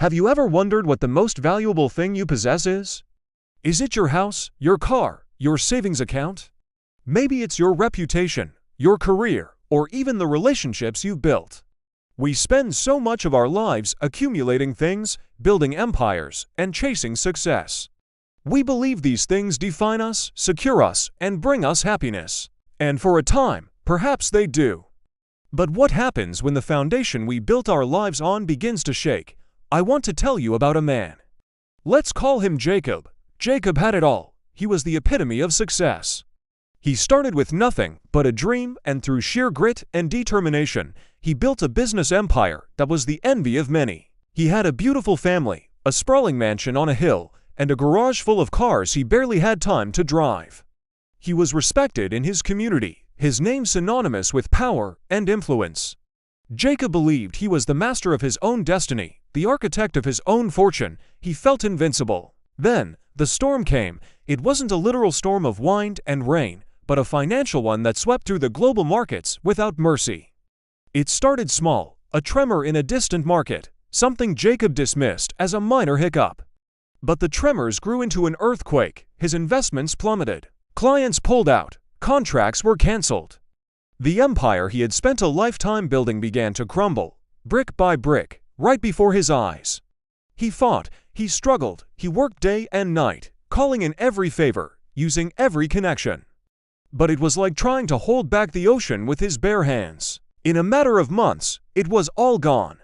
Have you ever wondered what the most valuable thing you possess is? Is it your house, your car, your savings account? Maybe it's your reputation, your career, or even the relationships you've built. We spend so much of our lives accumulating things, building empires, and chasing success. We believe these things define us, secure us, and bring us happiness. And for a time, perhaps they do. But what happens when the foundation we built our lives on begins to shake? I want to tell you about a man. Let's call him Jacob. Jacob had it all. He was the epitome of success. He started with nothing but a dream, and through sheer grit and determination, he built a business empire that was the envy of many. He had a beautiful family, a sprawling mansion on a hill, and a garage full of cars he barely had time to drive. He was respected in his community, his name synonymous with power and influence. Jacob believed he was the master of his own destiny, the architect of his own fortune. He felt invincible. Then, the storm came. It wasn't a literal storm of wind and rain, but a financial one that swept through the global markets without mercy. It started small, a tremor in a distant market, something Jacob dismissed as a minor hiccup. But the tremors grew into an earthquake. His investments plummeted. Clients pulled out. Contracts were canceled. The empire he had spent a lifetime building began to crumble, brick by brick, right before his eyes. He fought, he struggled, he worked day and night, calling in every favor, using every connection. But it was like trying to hold back the ocean with his bare hands. In a matter of months, it was all gone.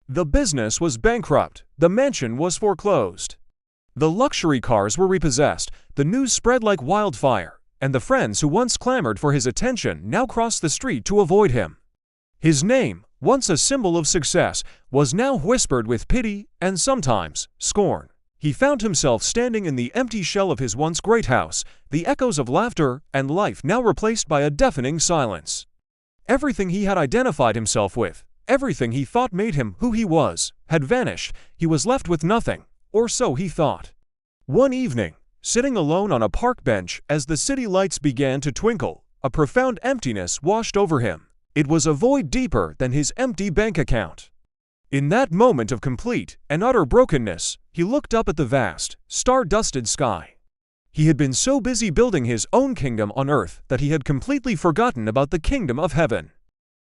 The business was bankrupt, the mansion was foreclosed. The luxury cars were repossessed, the news spread like wildfire, and the friends who once clamored for his attention now crossed the street to avoid him. His name, once a symbol of success, was now whispered with pity and sometimes scorn. He found himself standing in the empty shell of his once great house, the echoes of laughter and life now replaced by a deafening silence. Everything he had identified himself with, everything he thought made him who he was, had vanished. He was left with nothing, or so he thought. One evening, sitting alone on a park bench as the city lights began to twinkle, a profound emptiness washed over him. It was a void deeper than his empty bank account. In that moment of complete and utter brokenness, he looked up at the vast, star-dusted sky. He had been so busy building his own kingdom on earth that he had completely forgotten about the kingdom of heaven.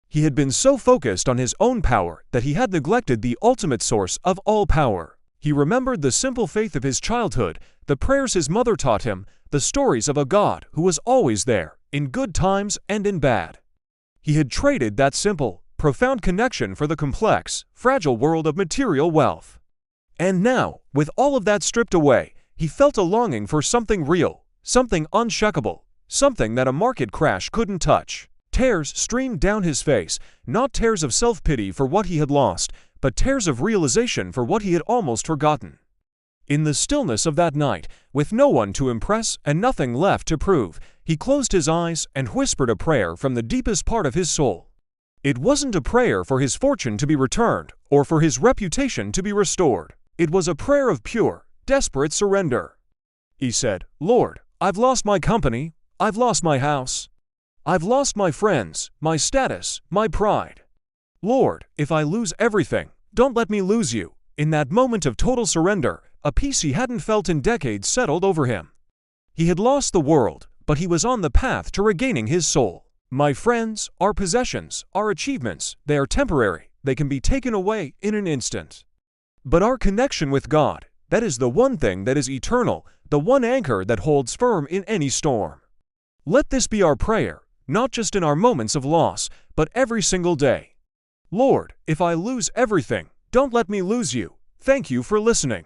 He had been so focused on his own power that he had neglected the ultimate source of all power. He remembered the simple faith of his childhood, the prayers his mother taught him, the stories of a God who was always there, in good times and in bad. He had traded that simple, profound connection for the complex, fragile world of material wealth. And now, with all of that stripped away, he felt a longing for something real, something unshakable, something that a market crash couldn't touch. Tears streamed down his face, not tears of self-pity for what he had lost, but tears of realization for what he had almost forgotten. In the stillness of that night, with no one to impress and nothing left to prove, he closed his eyes and whispered a prayer from the deepest part of his soul. It wasn't a prayer for his fortune to be returned or for his reputation to be restored. It was a prayer of pure, desperate surrender. He said, "Lord, I've lost my company, I've lost my house. I've lost my friends, my status, my pride. Lord, if I lose everything, don't let me lose you." In that moment of total surrender, a peace he hadn't felt in decades settled over him. He had lost the world, but he was on the path to regaining his soul. My friends, our possessions, our achievements, they are temporary. They can be taken away in an instant. But our connection with God, that is the one thing that is eternal, the one anchor that holds firm in any storm. Let this be our prayer, not just in our moments of loss, but every single day. Lord, if I lose everything, don't let me lose you. Thank you for listening.